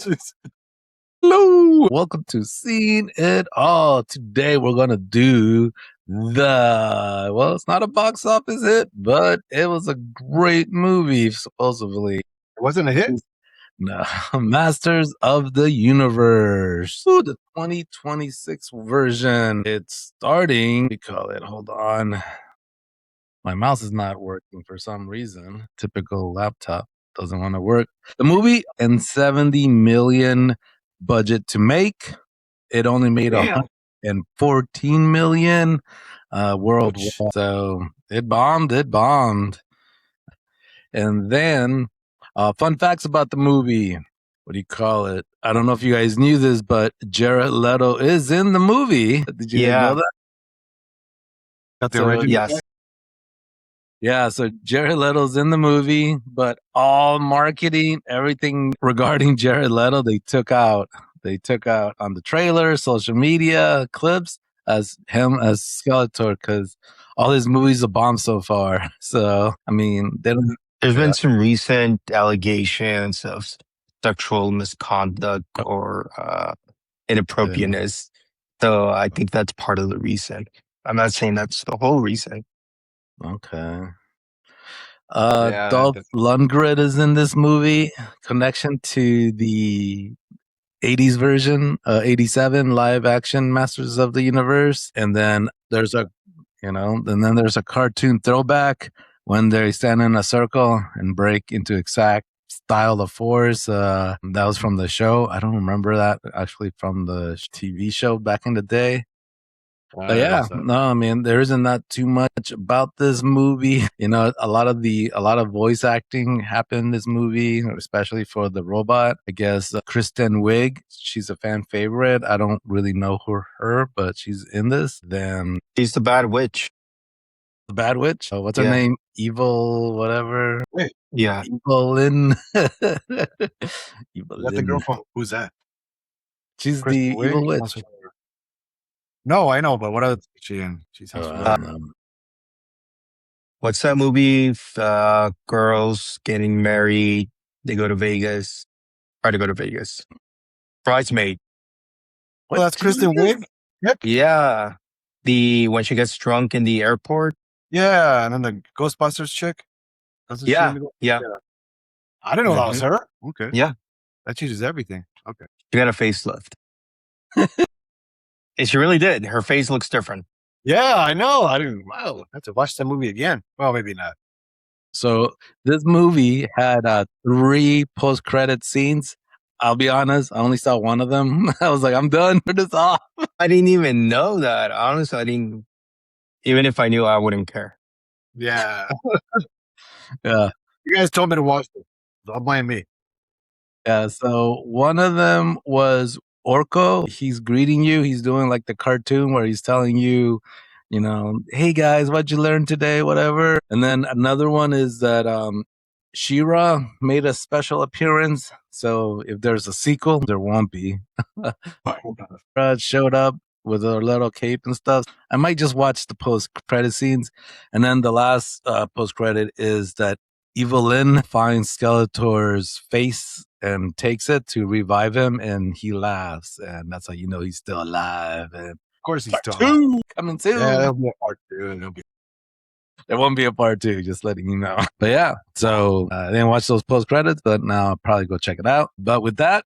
Hello, welcome to Seen It All. Today we're gonna do it's not a box office hit, but it was a great movie, supposedly. It wasn't a hit? No, Masters of the Universe. Ooh, the 2026 version. It's starting. We call it. Hold on. My mouse is not working for some reason. Typical laptop doesn't want to work. The movie and 70 million budget to make. It only made 114 million worldwide. So it bombed. And then fun facts about the movie. What do you call it? I don't know if you guys knew this, but Jared Leto is in the movie. Did you guys know that? Got the original? Yes. Yeah, so Jared Leto's in the movie, but all marketing, everything regarding Jared Leto, they took out. They took out on the trailer, social media, clips as him as Skeletor, because all his movies have bombed so far. So, I mean, there's been some recent allegations of sexual misconduct or inappropriateness. So I think that's part of the reason. I'm not saying that's the whole reason. Okay. Dolph Lundgren is in this movie. Connection to the 80s version, 87 live action Masters of the Universe. And then there's a cartoon throwback when they stand in a circle and break into exact style of force. That was from the show. I don't remember that actually from the TV show back in the day. But I mean, there isn't that too much about this movie. You know, a lot of voice acting happened in this movie, especially for the robot. I guess Kristen Wiig, she's a fan favorite. I don't really know her, but she's in this. Then she's the bad witch. The bad witch? Oh, what's her name? Evil, whatever. Wait, yeah, Evil-Lyn. Evil-Lyn. That's the girl from who's that? She's Kristen the evil witch. No, I know, but what else is she in? She's what's that movie? Girls getting married. They go to Vegas. Try to go to Vegas. Bridesmaid. Well, that's Kristen Wiig? Yep. Yeah. When she gets drunk in the airport. Yeah, and then the Ghostbusters chick. Yeah. I didn't know that was her. Okay. Yeah. That changes everything. Okay. She got a facelift. And she really did. Her face looks different. Yeah, I know. I have to watch that movie again. Well, maybe not. So this movie had 3 post-credit scenes. I'll be honest, I only saw one of them. I was like, I'm done for this off. I didn't even know that. Honestly, I didn't. Even if I knew, I wouldn't care. Yeah. Yeah. You guys told me to watch it. Don't blame me. Yeah, so one of them was Orko. He's greeting you. He's doing like the cartoon where he's telling you, you know, hey guys, what'd you learn today? Whatever. And then another one is that She-Ra made a special appearance. So if there's a sequel, there won't be. Showed up with a little cape and stuff. I might just watch the post-credit scenes. And then the last post-credit is that Evil-Lyn finds Skeletor's face and takes it to revive him, and he laughs, and that's how you know he's still alive. And of course, he's still alive. Coming soon. Yeah, there'll be a part 2. There won't be a part 2, just letting you know. But yeah, so I didn't watch those post credits, but now I'll probably go check it out. But with that,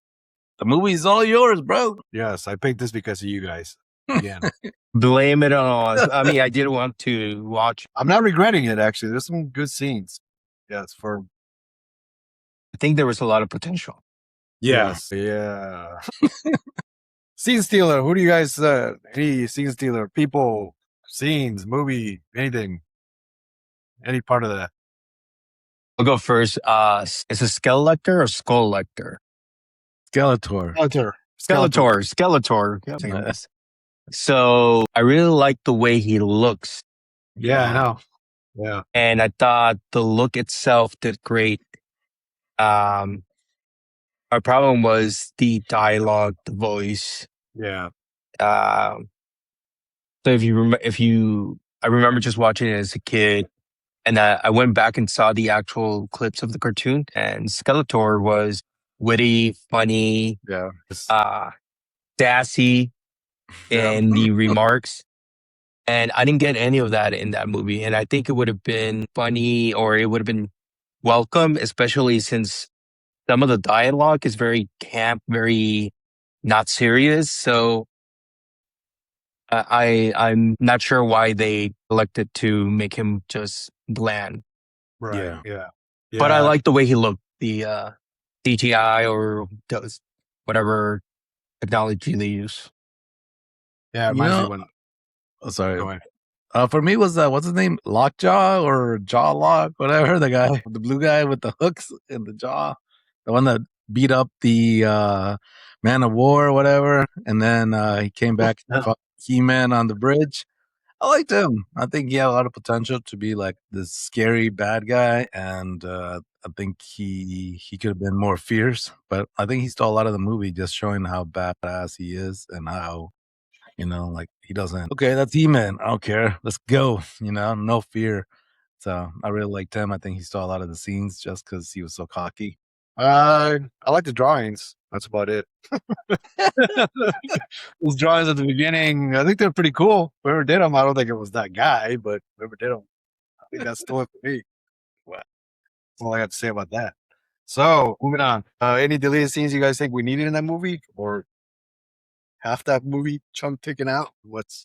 the movie's all yours, bro. Yes, I picked this because of you guys. Again. Blame it on us. I mean, I did want to watch. I'm not regretting it, actually. There's some good scenes. Yes, I think there was a lot of potential. Yes. Yeah. Scene stealer. Who do you guys, any scene stealer, people, scenes, movie, anything, any part of that? I'll go first. Is it Skeletor or Skull-lector? Skeletor. Skeletor. So I really like the way he looks. Yeah, I know. Yeah. And I thought the look itself did great. My problem was the dialogue, the voice. Yeah. So I remember just watching it as a kid, and I went back and saw the actual clips of the cartoon, and Skeletor was witty, funny, Yeah. sassy Yeah. in the remarks. And I didn't get any of that in that movie. And I think it would have been funny, or it would have been welcome, especially since some of the dialogue is very camp, very not serious. So I'm not sure why they elected to make him just bland. Right. Yeah. But I like the way he looked, the CGI or those whatever technology they use. Yeah. It You reminds me know, when. sorry. Go ahead. For me was what's his name? Lockjaw or Jaw Lock, whatever. The guy, the blue guy with the hooks in the jaw, the one that beat up the Man of War or whatever, and then he came back and fought He-Man on the bridge. I liked him. I think he had a lot of potential to be like this scary bad guy, and I think he could have been more fierce. But I think he stole a lot of the movie, just showing how badass he is and how like he doesn't. Okay, that's He-Man. I don't care. Let's go. No fear. So I really liked him. I think he stole a lot of the scenes just because he was so cocky. I like the drawings. That's about it. Those drawings at the beginning, I think they're pretty cool. Whoever did them, I don't think it was that guy, but whoever did them, I think that's still it for me. Well, that's all I got to say about that. So, moving on. Any deleted scenes you guys think we needed in that movie, or half that movie chunk taken out?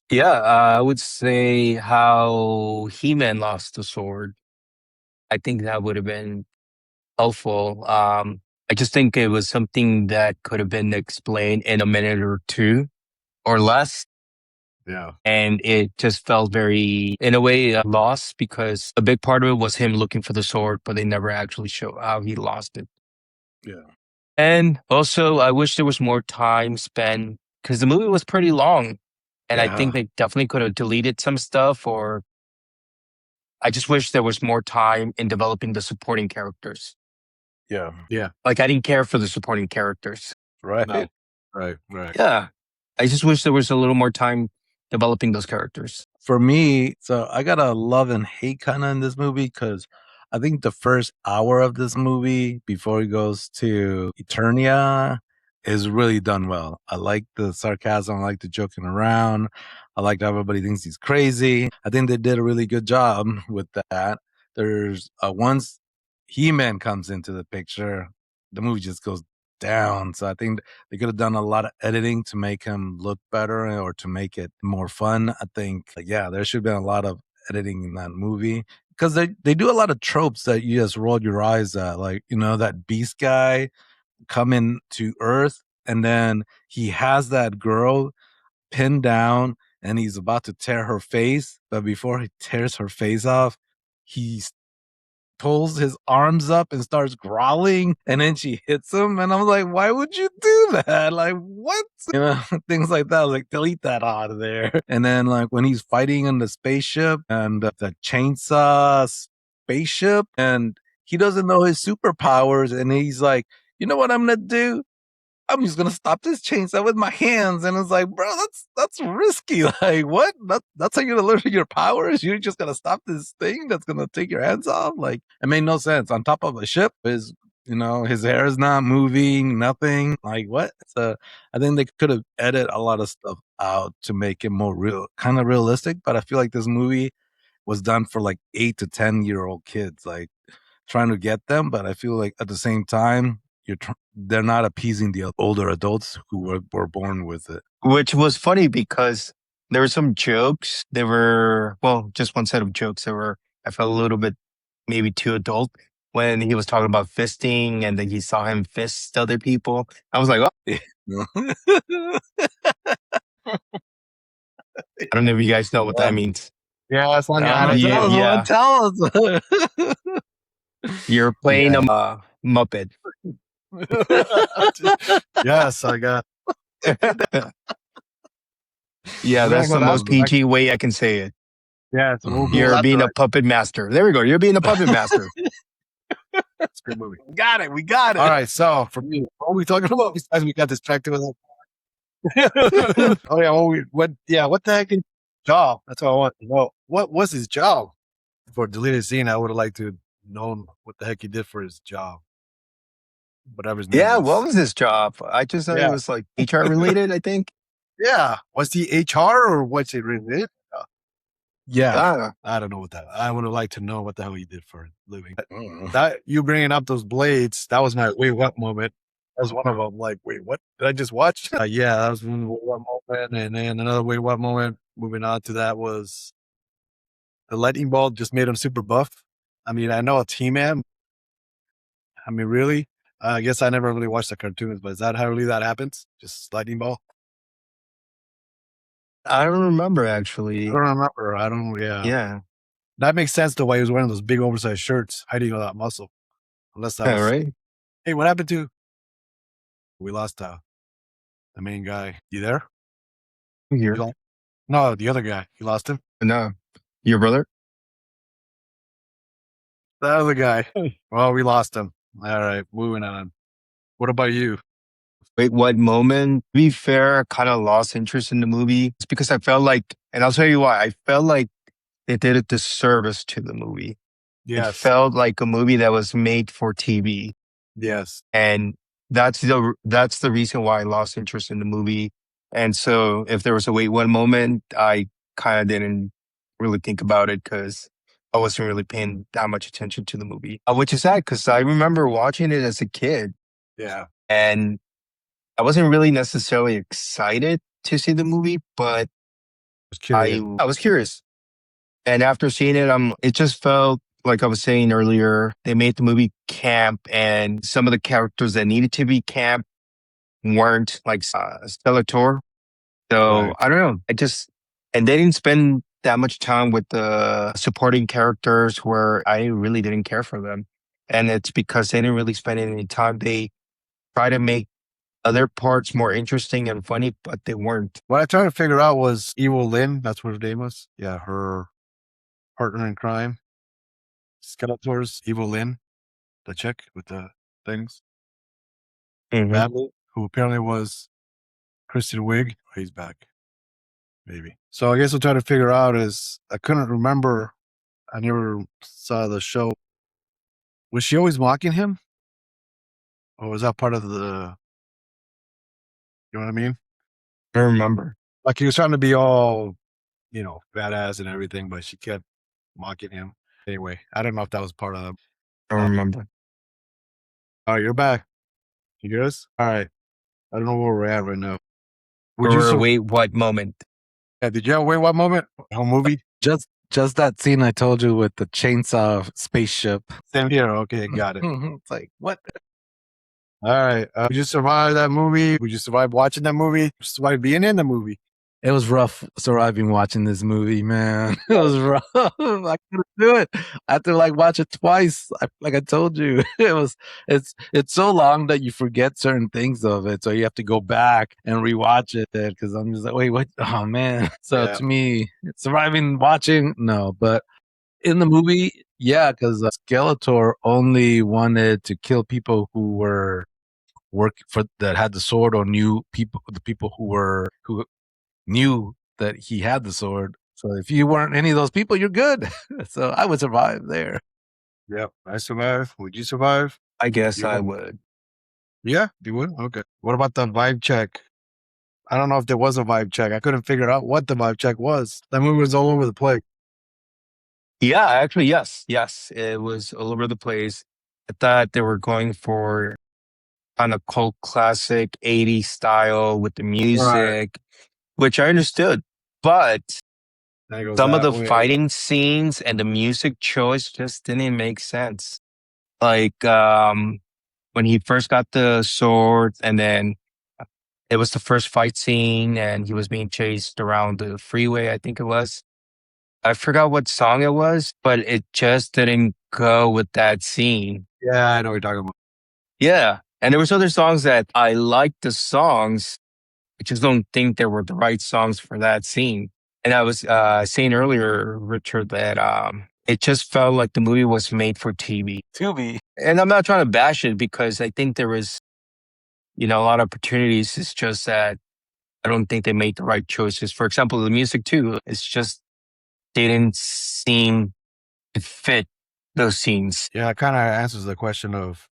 Yeah, I would say how He-Man lost the sword. I think that would have been helpful. I just think it was something that could have been explained in a minute or two or less. Yeah. And it just felt very, in a way, lost, because a big part of it was him looking for the sword, but they never actually show how he lost it. Yeah. And also, I wish there was more time spent, because the movie was pretty long. And I think they definitely could have deleted some stuff, or I just wish there was more time in developing the supporting characters. Yeah. Like, I didn't care for the supporting characters. Right. No. Right. Yeah. I just wish there was a little more time developing those characters. For me, so I got a love and hate kind of in this movie because I think the first hour of this movie before he goes to Eternia is really done well. I like the sarcasm. I like the joking around. I like how everybody thinks he's crazy. I think they did a really good job with that. There's once He-Man comes into the picture, the movie just goes down. So I think they could have done a lot of editing to make him look better or to make it more fun. I think, there should have been a lot of editing in that movie because they do a lot of tropes that you just roll your eyes at. Like, that beast guy coming to Earth and then he has that girl pinned down and he's about to tear her face. But before he tears her face off, he pulls his arms up and starts growling and then she hits him and I'm like, why would you do that? Like, what? Things like that. Like, delete that out of there. And then like when he's fighting in the spaceship and the chainsaw spaceship and he doesn't know his superpowers and he's like, you know what I'm gonna do? I'm just gonna stop this chainsaw with my hands, and it's like, bro, that's risky. Like, what? That's how you're gonna learn your powers? You're just gonna stop this thing that's gonna take your hands off? Like, it made no sense. On top of a ship, his hair is not moving, nothing. Like, what? So I think they could have edited a lot of stuff out to make it more real, kind of realistic. But I feel like this movie was done for like 8 to 10-year-old kids, like trying to get them. But I feel like at the same time, they're not appeasing the older adults who were born with it. Which was funny because there were some jokes. There were, just one set of jokes that were, I felt a little bit maybe too adult when he was talking about fisting and then he saw him fist other people. I was like, oh. I don't know if you guys know what that means. Yeah, it's on Tell us. You're playing a Muppet. Yes, I got. Yeah, that's the most PG way I can say it. Yeah, you're being a puppet master. There we go. You're being a puppet master. That's a good movie. We got it. All right, so for me, what are we talking about besides we got distracted with that? What the heck is job? That's what I want to know. What was his job? For deleted scene, I would have liked to know what the heck he did for his job. whatever his name Yeah, was. what was his job? I just thought it was like HR related, I think. Yeah. Was he HR or what's it related? Yeah. I don't know what that. I would have liked to know what the hell he did for a living. Mm. That you bringing up those blades, that was my wait what moment. That was one of them. Like, wait, what did I just watch? Yeah, that was one wait what moment, and then another wait what moment. Moving on to that was the lightning bolt just made him super buff. I mean, I know it's He-Man. I mean, really? I guess I never really watched the cartoons, but is that how really that happens? Just lightning bolt? I don't remember I actually. don't remember. I don't. Yeah. That makes sense the way he was wearing those big oversized shirts, hiding all that muscle. Unless that Yeah, was right? Hey, what happened to? We lost the main guy. You there? Here. You no, the other guy. You lost him. No. Your brother? The other guy. Well, we lost him. All right, moving on. What about you? Wait, what moment? To be fair, I kind of lost interest in the movie. It's because I felt like, and I'll tell you why, I felt like they did a disservice to the movie. It Yes. felt like a movie that was made for TV. Yes. And that's the reason why I lost interest in the movie. And so if there was a wait one moment, I kind of didn't really think about it because I wasn't really paying that much attention to the movie, which is sad because I remember watching it as a kid Yeah. and I wasn't really necessarily excited to see the movie, but I was curious. And after seeing it, it just felt like I was saying earlier, they made the movie camp and some of the characters that needed to be camp weren't, like Skeletor. So Right. I don't know. And they didn't spend that much time with the supporting characters where I really didn't care for them. And it's because they didn't really spend any time. They try to make other parts more interesting and funny, but they weren't. What I tried to figure out was Evil-Lyn. That's what her name was. Yeah, her partner in crime. Skeletor's Evil-Lyn, the chick with the things. Badly, who apparently was Kristen Wiig. He's back. Maybe. So I guess I'm trying to figure out is I couldn't remember. I never saw the show. Was she always mocking him? Or was that part of the, you know what I mean? I don't remember. Like he was trying to be all, badass and everything, but she kept mocking him. Anyway, I don't know if that was part of them. I don't remember. All right, you're back. You hear us? All right. I don't know where we're at right now. Wait, what moment? Yeah, did you have a wait what moment? Whole movie? Just that scene I told you with the chainsaw spaceship. Same here. Okay, got it. It's like, what? All right. Would you survive that movie? Would you survive watching that movie? Survive being in the movie? It was rough surviving watching this movie, man. It was rough. I couldn't do it. I had to watch it twice. Like I told you, it's so long that you forget certain things of it. So you have to go back and rewatch it because I'm just like, wait, what? Oh man. So Yeah. to me, surviving watching, no, but in the movie, yeah, because Skeletor only wanted to kill people who were that had the sword or knew the people who knew that he had the sword. So if you weren't any of those people, you're good. So I would survive there. Yep. I survive. Would you survive? I guess You I would. would. Yeah, you would? Okay. What about the vibe check? I don't know if there was a vibe check. I couldn't figure out what the vibe check was. That movie was all over the place. Yeah, actually, yes. Yes. It was all over the place. I thought they were going for kind of cult classic 80s style with the music, which I understood. But Then it goes some of that the way. fighting scenes and the music choice just didn't make sense. Like when he first got the sword and then it was the first fight scene and he was being chased around the freeway, I think it was. I forgot what song it was, but it just didn't go with that scene. Yeah, I know what you're talking about. Yeah. And there was other songs that I liked the songs. I just don't think they were the right songs for that scene. And I was saying earlier, Richard, that it just felt like the movie was made for TV. And I'm not trying to bash it because I think there was, a lot of opportunities. It's just that I don't think they made the right choices. For example, the music too, it's just didn't seem to fit those scenes. Yeah, it kind of answers the question of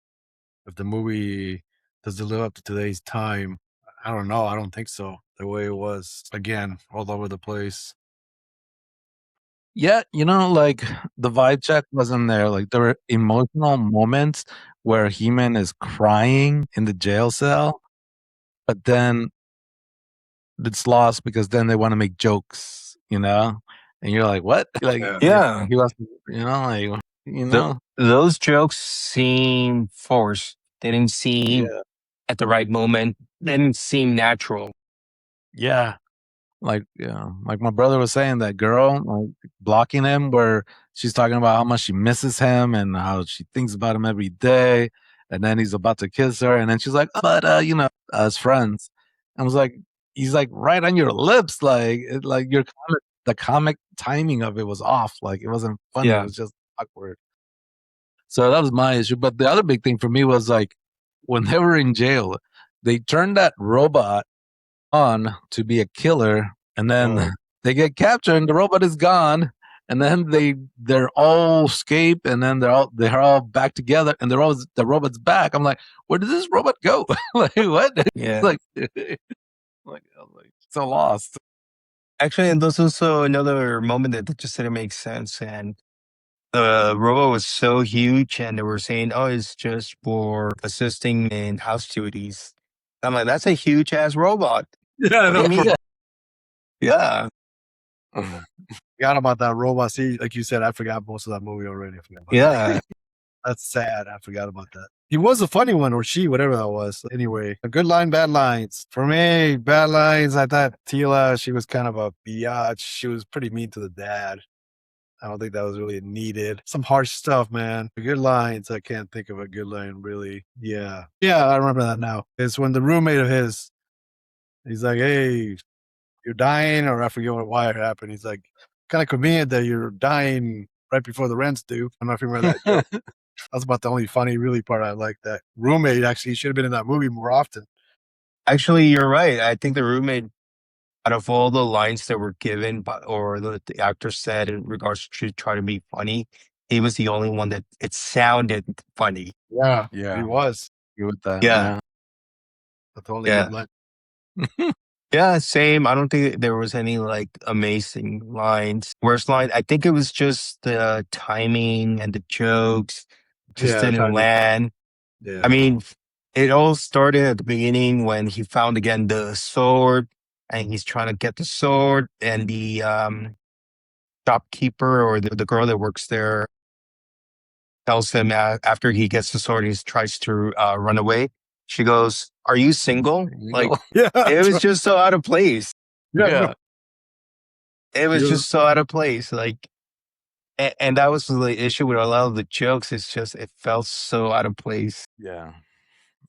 if the movie does it live up to today's time. I don't know. I don't think so. The way it was, again, all over the place. Yeah, like the vibe check wasn't there. Like there were emotional moments where He-Man is crying in the jail cell, but then it's lost because then they want to make jokes, and you're like, what? Like, Yeah. he was, Those jokes seem forced. They didn't seem at the right moment. They didn't seem natural. Yeah. Like my brother was saying, that girl like blocking him, where she's talking about how much she misses him and how she thinks about him every day, and then he's about to kiss her, and then she's like, but as friends. I was like, he's like right on your lips, like the comic timing of it was off, like it wasn't funny, it was just awkward. So that was my issue. But the other big thing for me was like when they were in jail, they turned that robot on to be a killer, and then they get captured and the robot is gone, and then they're all escape, and then they're all back together, and the robot's back. I'm like, where did this robot go? Like what? Yeah. like so lost. Actually, and there's also another moment that just didn't make sense. And the robot was so huge, and they were saying, "Oh, it's just for assisting in house duties." I'm like, "That's a huge ass robot." Yeah, What do you mean? Yeah. Forgot about that robot. See, like you said, I forgot most of that movie already. I forgot about Yeah. that. That's sad. I forgot about that. He was a funny one, or she, whatever that was. Anyway, a good line, bad lines. For me, bad lines. I thought Tila, she was kind of a biatch. She was pretty mean to the dad. I don't think that was really needed. Some harsh stuff, man. The good lines. I can't think of a good line, really. Yeah. Yeah, I remember that now. It's when the roommate of his, he's like, hey, you're dying, or I forget why it happened. He's like, kind of convenient that you're dying right before the rent's due. I don't know if you remember that joke. That's about the only funny, really part I like. That roommate actually should have been in that movie more often. Actually, you're right. I think the roommate, out of all the lines that were given or the actor said in regards to try to be funny, he was the only one that it sounded funny. Yeah, Yeah. he was. You with that? Yeah. That's the only Yeah. good line. Yeah, same. I don't think there was any like amazing lines. Worst line, I think it was just the timing and the jokes just didn't timing. land. Yeah. I mean, it all started at the beginning when he found again the sword, and he's trying to get the sword, and the shopkeeper or the girl that works there tells him after he gets the sword, he tries to run away. She goes, "Are you single?" Like, yeah, it was just so out of place. yeah. It was just so out of place. Like, and that was the issue with a lot of the jokes. It's just, it felt so out of place. Yeah.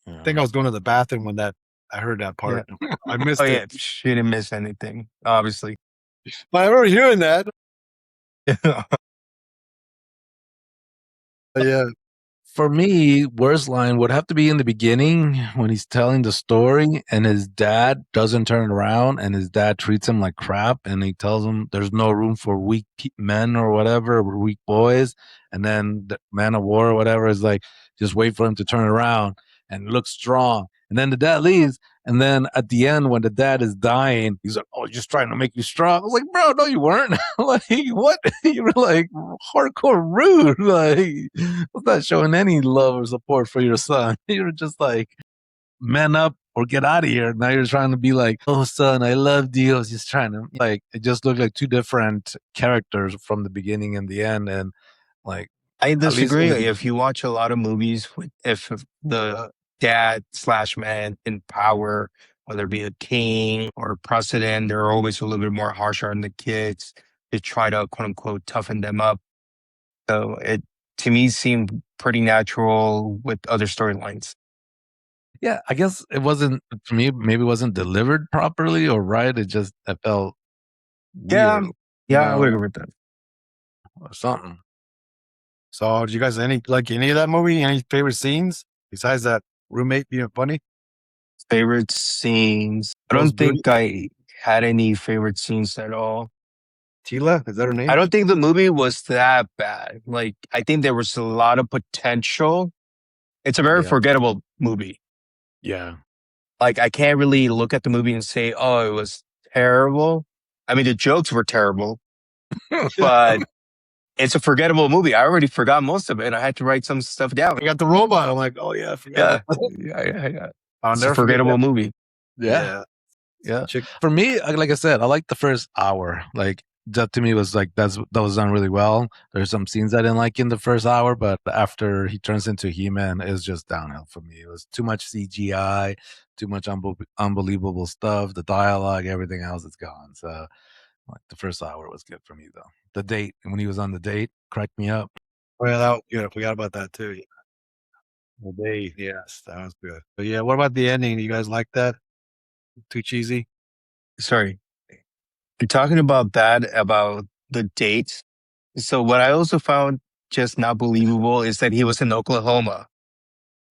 I think I was going to the bathroom when I heard that part. Yeah. I missed Oh, it. yeah. She didn't miss anything, obviously. But I remember hearing that. Yeah. For me, worst line would have to be in the beginning when he's telling the story and his dad doesn't turn around and his dad treats him like crap, and he tells him there's no room for weak men or whatever, or weak boys. And then the man of war or whatever is like, just wait for him to turn around and look strong. And then the dad leaves. And then at the end, when the dad is dying, he's like, "Oh, just trying to make you strong." I was like, "Bro, no, you weren't." Like, what? You were like hardcore rude. Like, was not showing any love or support for your son. You were just like, man up or get out of here. Now you're trying to be like, "Oh, son, I loved you." I was just trying to, like, it just looked like two different characters from the beginning and the end. And like, I at least disagree. If you watch a lot of movies, if the dad / man in power, whether it be a king or a president, they're always a little bit more harsher on the kids to try to quote unquote toughen them up. So it, to me, seemed pretty natural with other storylines. yeah, I guess it wasn't, for me, maybe it wasn't delivered properly or right. It just, it felt Yeah, weird, I would agree with that. or something. So, did you guys like any of that movie? Any favorite scenes besides that roommate being funny? Favorite scenes? I don't think I had any favorite scenes at all. Tila, is that her name? I don't think the movie was that bad. Like, I think there was a lot of potential It's a very Yeah. forgettable movie. Yeah. Like, I can't really look at the movie and say, oh, it was terrible. I mean, the jokes were terrible, but it's a forgettable movie. I already forgot most of it. I had to write some stuff down. I got the robot. I'm like, oh yeah, I forgot. Yeah. I'll It's a never forget forgettable that. movie. Yeah. Yeah. For me, like I said, I like the first hour. Like that to me was like that was done really well. There's some scenes I didn't like in the first hour, but after he turns into He-Man, it's just downhill for me. It was too much CGI, too much unbelievable stuff. The dialogue, everything else is gone. So like the first hour was good for me though. The date, when he was on the date, cracked me up. Oh, yeah, that, I forgot about that too. The date, yes, that was good. But yeah, what about the ending? You guys like that? Too cheesy? Sorry. You're talking about that, about the dates. So what I also found just not believable is that he was in Oklahoma.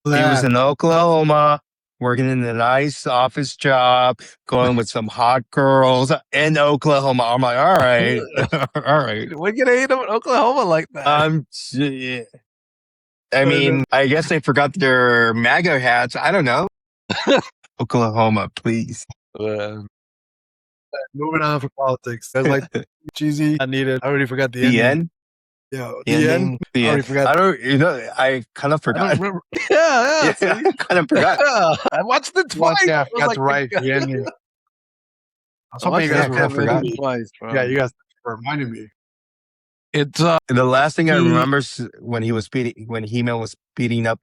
He was in Oklahoma, working in a nice office job, going with some hot girls in Oklahoma. I'm like, all right, all right. We're gonna hate him in Oklahoma like that. I mean, I guess they forgot their MAGA hats. I don't know. Oklahoma, please. Moving on for politics. That's like cheesy. I need it. I already forgot the The ending. end. Yeah, The ending. I already forgot. I kind of I forgot. don't remember. Yeah. I kind of forgot. I watched it twice. Yeah, I I was forgot like, to write the ending. I was I hoping watched you guys it were kind of forgot. twice, bro. Yeah, you guys were reminding me. It's The last thing I He- remember is when He-Man was beating up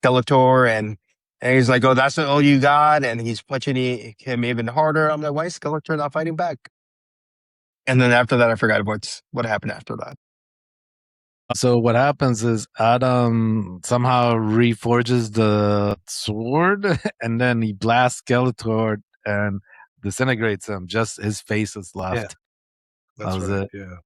Skeletor, and he's like, "Oh, that's all you got," and he's punching him even harder. I'm like, "Why is Skeletor not fighting back?" And then after that, I forgot what happened after that. So what happens is Adam somehow reforges the sword, and then he blasts Skeletor and disintegrates him. Just his face is left. That's That was right. it. Yeah.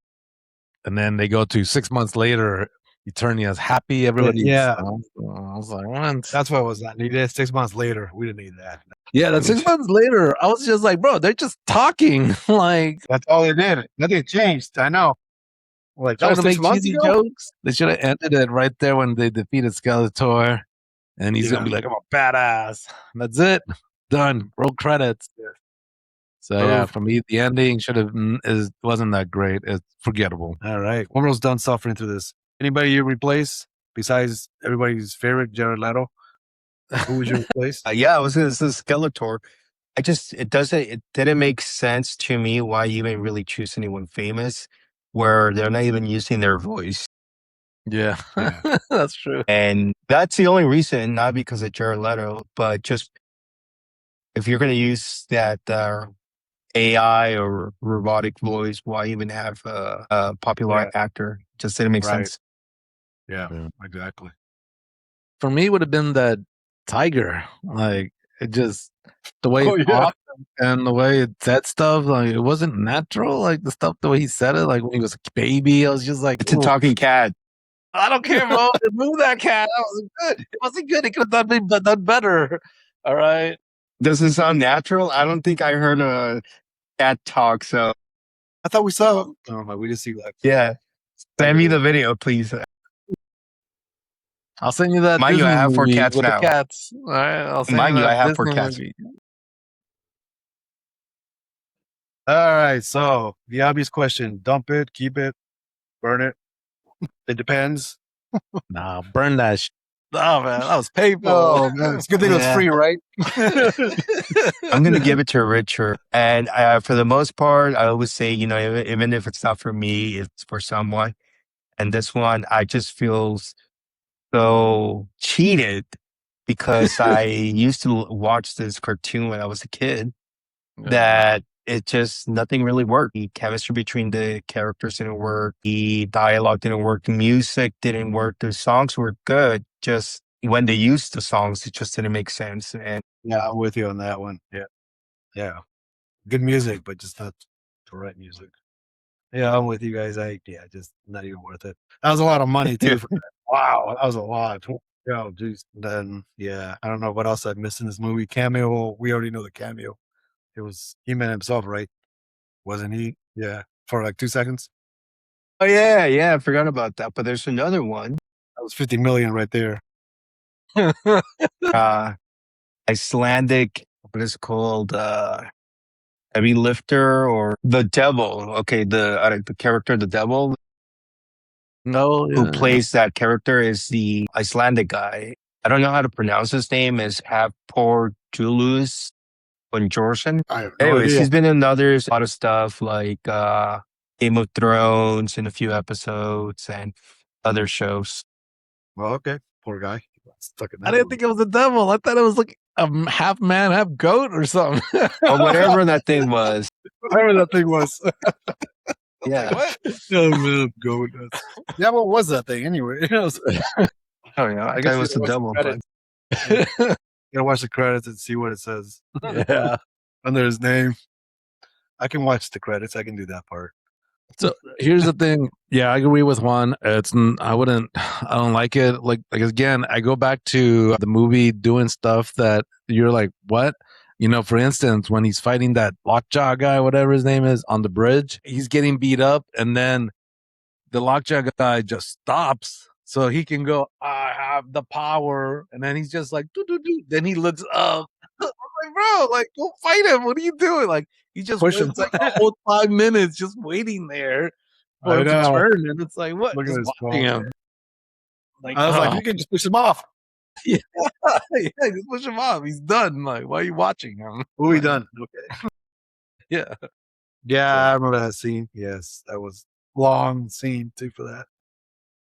And then they go to 6 months later. Eternia's happy. Everybody's Yeah. I was like, what? That's what was that needed. 6 months later, we didn't need that. Yeah, that 6 months later, I was just like, bro, they're just talking. Like, That's all they did. Nothing changed. I know. Like that trying was to 6 make months cheesy ago. jokes. They should have ended it right there when they defeated Skeletor. And he's going to be like, I'm a badass. And that's it. Done. Roll credits. Yeah. So, yeah, for me, the ending wasn't that great. It's forgettable. All right. Almost done suffering through this. Anybody you replace besides everybody's favorite, Jared Leto? Who would you replace? Yeah, I was going to say Skeletor. It didn't make sense to me why you even really choose anyone famous where they're not even using their voice. Yeah. That's true. And that's the only reason, not because of Jared Leto, but just if you're going to use that AI or robotic voice, why even have a popular actor? Just didn't make sense. Yeah, exactly. For me, it would have been that tiger. Like, it just, the way it talked and the way it said stuff, like, it wasn't natural. Like, the stuff, the way he said it, like, when he was a baby, I was just like, It's a talking cat. I don't care, bro. Remove that cat. That wasn't good. It wasn't good. He could have done better. All right. Does it sound natural? I don't think I heard a cat talk. So I thought we saw. Oh my, we just see like. yeah, send me the video, please. I'll send you that. Mind you, Disney I have 4 movie cats with now. the cats. All right. I'll send Mind you, that I have 4 Disney cats. movie. All right, so the obvious question: dump it, keep it, burn it. It depends. Nah, burn that shit. Oh man, that was painful. Oh man, it's a good thing it was free, right? I'm gonna give it to Richard, and for the most part, I always say, you know, even if it's not for me, it's for someone. And this one, I just feel so cheated because I used to watch this cartoon when I was a kid. That it just nothing really worked. The chemistry between the characters didn't work. The dialogue didn't work. The music didn't work. The songs were good. Just when they used the songs, it just didn't make sense. And yeah, I'm with you on that one. Yeah, good music, but just not the right music. Yeah, I'm with you guys. Just not even worth it. That was a lot of money too. Wow, that was a lot. Yeah, geez. Then I don't know what else I missed in this movie. Cameo. We already know the cameo. It was He-Man himself, right? Wasn't he? Yeah, for like 2 seconds. oh yeah, I forgot about that. But there's another one. That was 50 million right there. Icelandic, what is it called? Heavy lifter or the devil. Okay, the character, the devil, No, who yeah. plays that character is the Icelandic guy. I don't know how to pronounce his name. Is Hafþór Júlíus Björnsson. I have no Anyways, idea. he's been in a lot of stuff like Game of Thrones in a few episodes and other shows. Well, okay. Poor guy. Stuck in that I didn't movie. think it was the devil. I thought it was like a half man, half goat or something. Or whatever that thing was. Whatever that thing was. Yeah. What? Oh, man, go nuts. Yeah, what was that thing anyway? Oh yeah, I guess it was the devil. But You gotta watch the credits and see what it says Yeah. under his name. I can watch the credits. I can do that part. So here's the thing. Yeah, I agree with Juan. I don't like it. Like again, I go back to the movie doing stuff that you're like, what? You know, for instance, when he's fighting that Lockjaw guy, whatever his name is, on the bridge, he's getting beat up, and then the Lockjaw guy just stops so he can go, I have the power. And then he's just like, doo, doo, doo. Then he looks up. I'm like, bro, like, go fight him. What are you doing? Like, he just Push waits him. like a whole 5 minutes just waiting there for I him to know. turn. And it's like, what? Look at Just his watching phone. him. Like, I was like, you can just push him off. yeah, just push him off. He's done. Like, why are you watching him? Who we done? Okay. Yeah. Yeah, I remember that scene. Yes, that was long scene too for that.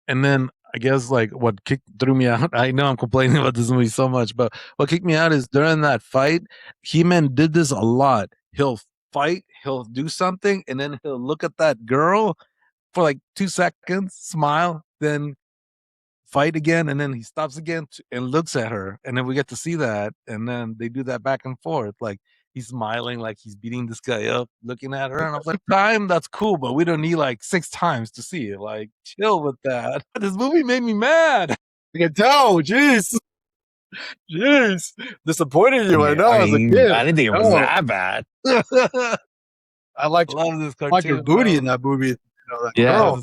And then I guess like what threw me out, I know I'm complaining about this movie so much, but what kicked me out is during that fight, He-Man did this a lot. He'll fight, he'll do something, and then he'll look at that girl for like 2 seconds, smile, then fight again, and then he stops again and looks at her. And then we get to see that, and then they do that back and forth. Like he's smiling like he's beating this guy up, looking at her. And I was like, time, that's cool, but we don't need like 6 times to see it. Like, chill with that. This movie made me mad. I can tell. Jeez. Disappointed you. I know. As a kid. I didn't think it was that bad. I like love this cartoon. like your booty in that movie. You know, that Yeah. girl.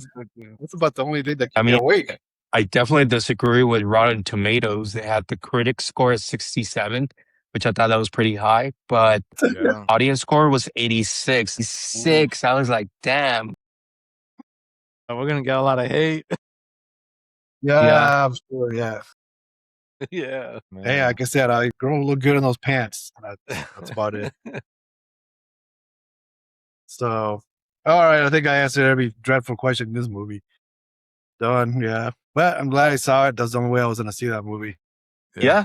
That's about the only thing that kept me awake. I definitely disagree with Rotten Tomatoes. They had the critic score at 67, which I thought that was pretty high, but Yeah. audience score was 86. 6. I was like, damn. We're gonna get a lot of hate. Yeah, I'm sure. Yeah. Yeah. Hey, like I said, girl look good in those pants. That's about it. So, all right. I think I answered every dreadful question in this movie. Done. Yeah. But I'm glad I saw it. That's the only way I was going to see that movie. Yeah.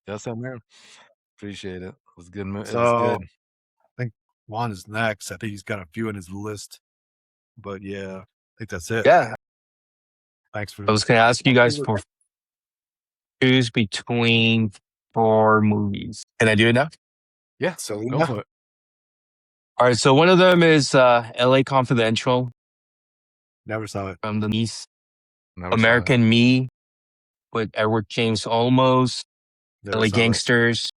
Yes, I'm here. Appreciate it. It was good. It was So, good. I think Juan is next. I think he's got a few in his list. But yeah, I think that's it. Yeah. Thanks for. I was going to ask you guys for choose between 4 movies. Can I do it now? Yeah. So Go for it. All right. So one of them is LA Confidential Never saw it. from the East. Never saw American Me with Edward James Olmos. Never LA saw it. Gangsters.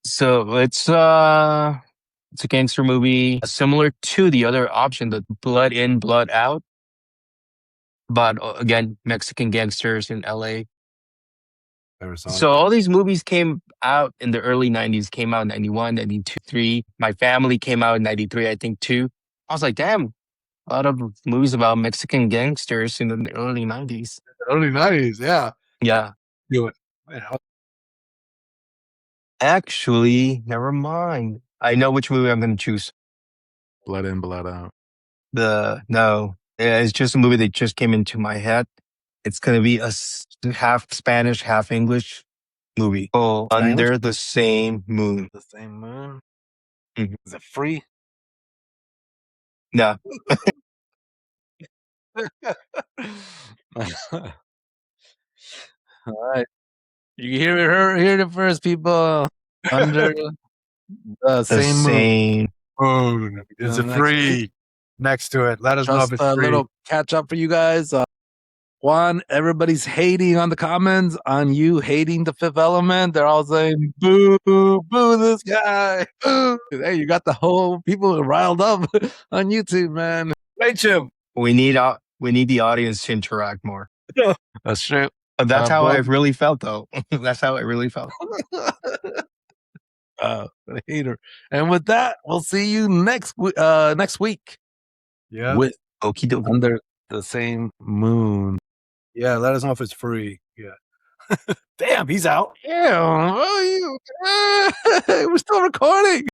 So it's a gangster movie similar to the other option, the Blood In, Blood Out. But again, Mexican gangsters in LA. Never saw So all these movies came out in the early 90s, came out in 91, 92, 3. My Family came out in 93, I think, too. I was like, damn, a lot of movies about Mexican gangsters in the early 90s. Early 90s. Yeah. Yeah. Do it. Yeah. Actually, never mind. I know which movie I'm going to choose. Blood In, Blood Out. No, it's just a movie that just came into my head. It's going to be a half Spanish, half English movie called Under the Same Moon. The Same Moon? Mhm. Is it free? No. All right. You hear it first, people. Under the same moon. Same. Moon. Is it Next free? Next to it. Let us know if Just it's a free. little catch up for you guys. Juan, everybody's hating on the comments on you hating the Fifth Element. They're all saying, boo, boo this guy. Boo. Hey, you got the whole people riled up on YouTube, man. Rachel. We need the audience to interact more. That's true. That's how I Bug. really felt, though. That's how I really felt. Hater. And with that, we'll see you next week Yeah. with Okie dokie. Under the Same Moon. Yeah. Let us know if it's free. Yeah. Damn, he's out. Yeah, we're still recording.